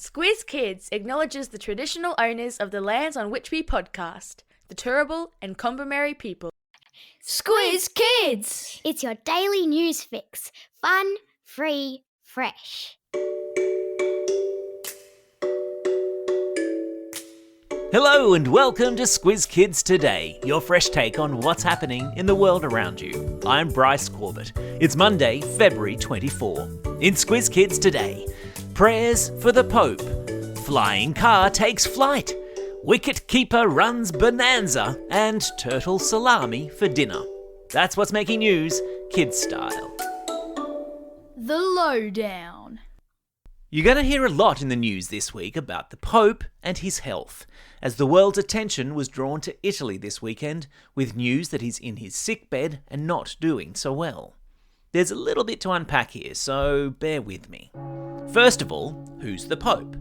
Squiz Kids acknowledges the traditional owners of the lands on which we podcast, the Turrbal and Kombumerri people. Squiz Kids! It's your daily news fix. Fun, free, fresh. Hello and welcome to Squiz Kids Today, your fresh take on what's happening in the world around you. I'm Bryce Corbett. It's Monday, February 24. In Squiz Kids Today, prayers for the Pope, flying car takes flight, Wicketkeeper runs bonanza, and turtle salami for dinner. That's what's making news, kids style. The Lowdown. You're going to hear a lot in the news this week about the Pope and his health, as the world's attention was drawn to Italy this weekend with news that he's in his sickbed and not doing so well. There's a little bit to unpack here, so bear with me. First of all, who's the Pope?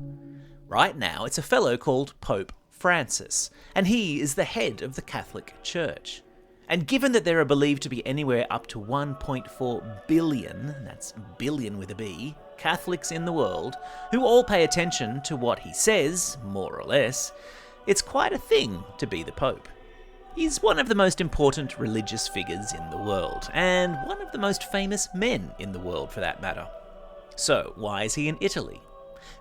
Right now, it's a fellow called Pope Francis, and he is the head of the Catholic Church. And given that there are believed to be anywhere up to 1.4 billion, that's billion with a B, Catholics in the world, who all pay attention to what he says, more or less, it's quite a thing to be the Pope. He's one of the most important religious figures in the world, and one of the most famous men in the world for that matter. So, why is he in Italy?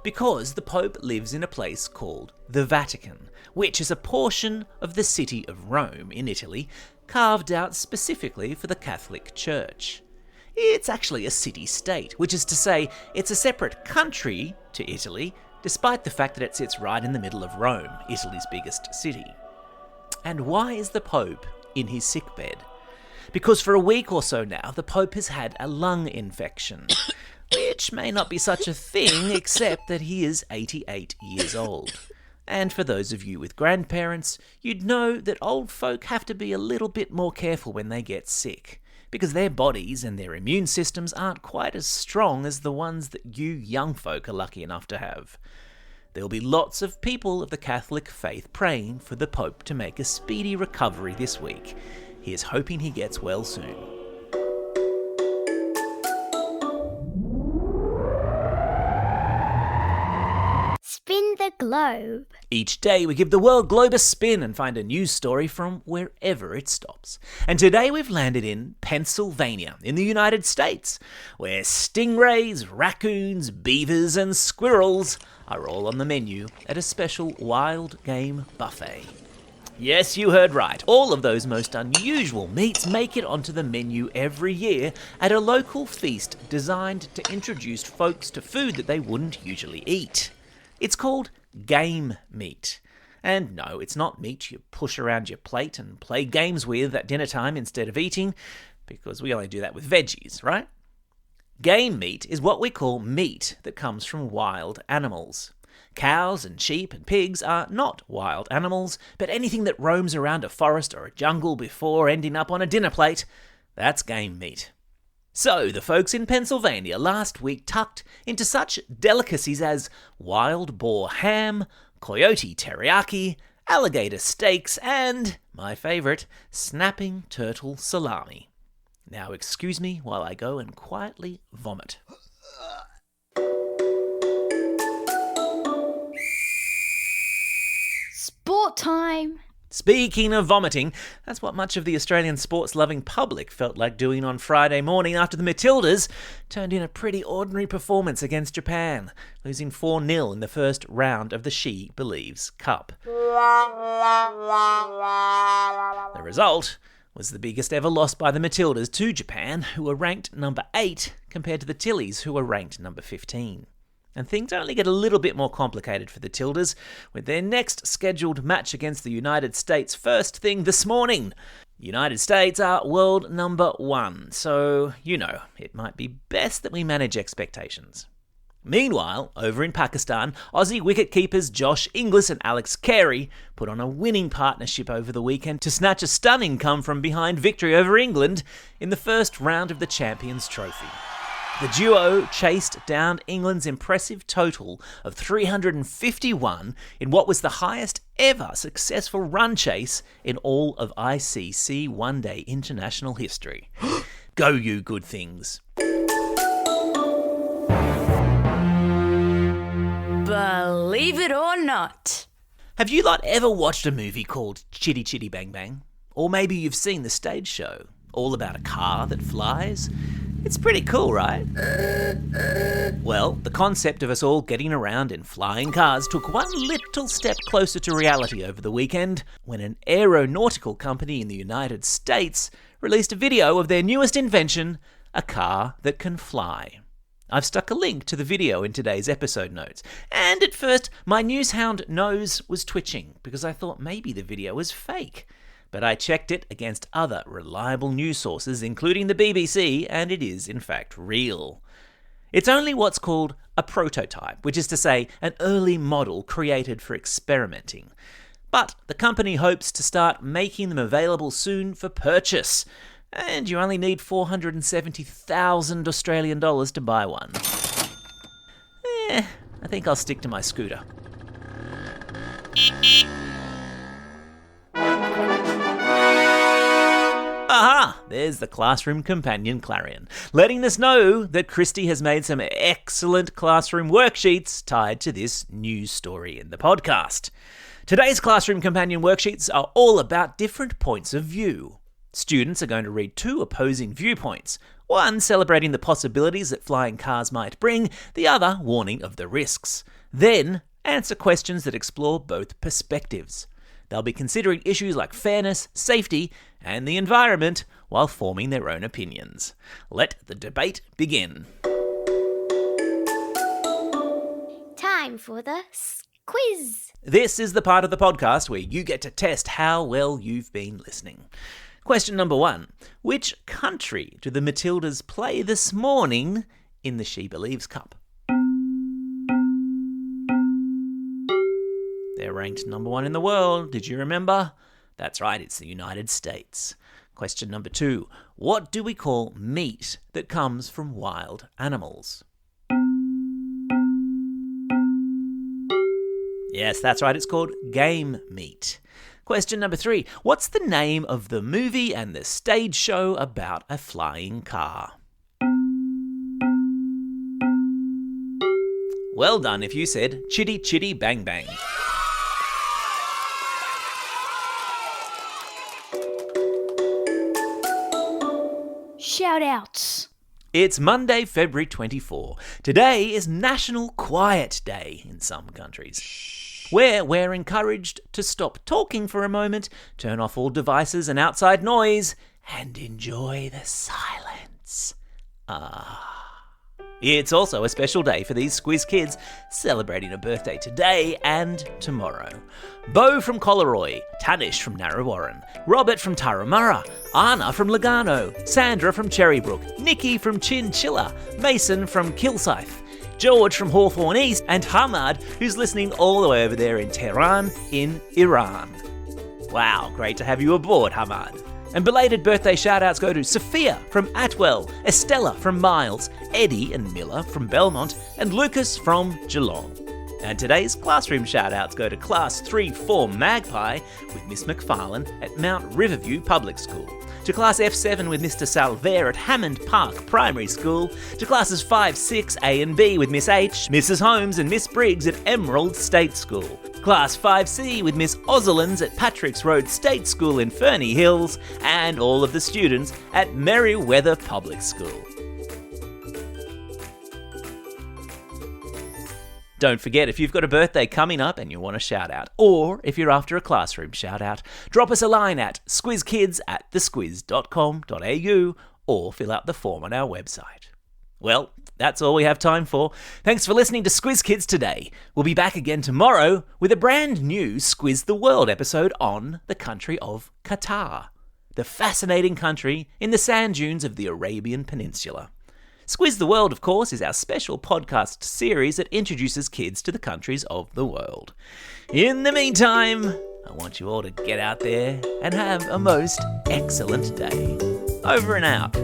Because the Pope lives in a place called the Vatican, which is a portion of the city of Rome in Italy, carved out specifically for the Catholic Church. It's actually a city-state, which is to say, it's a separate country to Italy, despite the fact that it sits right in the middle of Rome, Italy's biggest city. And why is the Pope in his sickbed? Because for a week or so now, the Pope has had a lung infection, which may not be such a thing, except that he is 88 years old. And for those of you with grandparents, you'd know that old folk have to be a little bit more careful when they get sick, because their bodies and their immune systems aren't quite as strong as the ones that you young folk are lucky enough to have. There'll be lots of people of the Catholic faith praying for the Pope to make a speedy recovery this week. Here's hoping he gets well soon. Spin the globe. Each day we give the world globe a spin and find a news story from wherever it stops. And today we've landed in Pennsylvania, in the United States, where stingrays, raccoons, beavers and squirrels are all on the menu at a special wild game buffet. Yes, you heard right. All of those most unusual meats make it onto the menu every year at a local feast designed to introduce folks to food that they wouldn't usually eat. It's called game meat. And no, it's not meat you push around your plate and play games with at dinner time instead of eating, because we only do that with veggies, right? Game meat is what we call meat that comes from wild animals. Cows and sheep and pigs are not wild animals, but anything that roams around a forest or a jungle before ending up on a dinner plate, that's game meat. So, the folks in Pennsylvania last week tucked into such delicacies as wild boar ham, coyote teriyaki, alligator steaks, and, my favourite, snapping turtle salami. Now excuse me while I go and quietly vomit. Sport time! Speaking of vomiting, that's what much of the Australian sports-loving public felt like doing on Friday morning after the Matildas turned in a pretty ordinary performance against Japan, losing 4-0 in the first round of the She Believes Cup. The result was the biggest ever loss by the Matildas to Japan, who were ranked number 8, compared to the Tillies, who were ranked number 15. And things only get a little bit more complicated for the Tildas, with their next scheduled match against the United States first thing this morning. United States are world number 1, so, it might be best that we manage expectations. Meanwhile, over in Pakistan, Aussie wicket-keepers Josh Inglis and Alex Carey put on a winning partnership over the weekend to snatch a stunning come-from-behind victory over England in the first round of the Champions Trophy. The duo chased down England's impressive total of 351 in what was the highest ever successful run chase in all of ICC one-day international history. Go you good things. Believe it or not. Have you lot ever watched a movie called Chitty Chitty Bang Bang? Or maybe you've seen the stage show, all about a car that flies? It's pretty cool, right? Well, the concept of us all getting around in flying cars took one little step closer to reality over the weekend when an aeronautical company in the United States released a video of their newest invention, a car that can fly. I've stuck a link to the video in today's episode notes. And at first, my newshound nose was twitching because I thought maybe the video was fake. But I checked it against other reliable news sources, including the BBC, and it is in fact real. It's only what's called a prototype, which is to say an early model created for experimenting. But the company hopes to start making them available soon for purchase. And you only need 470,000 Australian dollars to buy one. I think I'll stick to my scooter. Aha! There's the classroom companion Clarion, letting us know that Christy has made some excellent classroom worksheets tied to this news story in the podcast. Today's classroom companion worksheets are all about different points of view. Students are going to read two opposing viewpoints, one celebrating the possibilities that flying cars might bring, the other warning of the risks. Then answer questions that explore both perspectives. They'll be considering issues like fairness, safety, and the environment while forming their own opinions. Let the debate begin. Time for the quiz. This is the part of the podcast where you get to test how well you've been listening. Question number 1. Which country do the Matildas play this morning in the She Believes Cup? They're ranked number 1 in the world. Did you remember? That's right, it's the United States. Question number 2. What do we call meat that comes from wild animals? Yes, that's right, it's called game meat. Question number 3. What's the name of the movie and the stage show about a flying car? Well done if you said Chitty Chitty Bang Bang. Shout-outs. It's Monday, February 24. Today is National Quiet Day in some countries, where we're encouraged to stop talking for a moment, turn off all devices and outside noise, and enjoy the silence. It's also a special day for these Squiz kids, celebrating a birthday today and tomorrow. Bo from Collaroy, Tanish from Narrawarren, Robert from Turramurra, Anna from Lugano, Sandra from Cherrybrook, Nikki from Chinchilla, Mason from Kilsyth, George from Hawthorne East, and Hamad, who's listening all the way over there in Tehran in Iran. Wow, great to have you aboard, Hamad. And belated birthday shout-outs go to Sophia from Atwell, Estella from Miles, Eddie and Miller from Belmont, and Lucas from Geelong. And today's classroom shout-outs go to Class 3-4 Magpie with Miss McFarlane at Mount Riverview Public School, to Class F7 with Mr Salver at Hammond Park Primary School, to Classes 5, 6, A and B with Miss H, Mrs Holmes and Miss Briggs at Emerald State School, Class 5C with Miss Ozelins at Patrick's Road State School in Ferny Hills, and all of the students at Merriweather Public School. Don't forget, if you've got a birthday coming up and you want a shout-out, or if you're after a classroom shout-out, drop us a line at squizkids@thesquiz.com.au or fill out the form on our website. Well, that's all we have time for. Thanks for listening to Squiz Kids today. We'll be back again tomorrow with a brand new Squiz the World episode on the country of Qatar, the fascinating country in the sand dunes of the Arabian Peninsula. Squiz the World, of course, is our special podcast series that introduces kids to the countries of the world. In the meantime, I want you all to get out there and have a most excellent day. Over and out.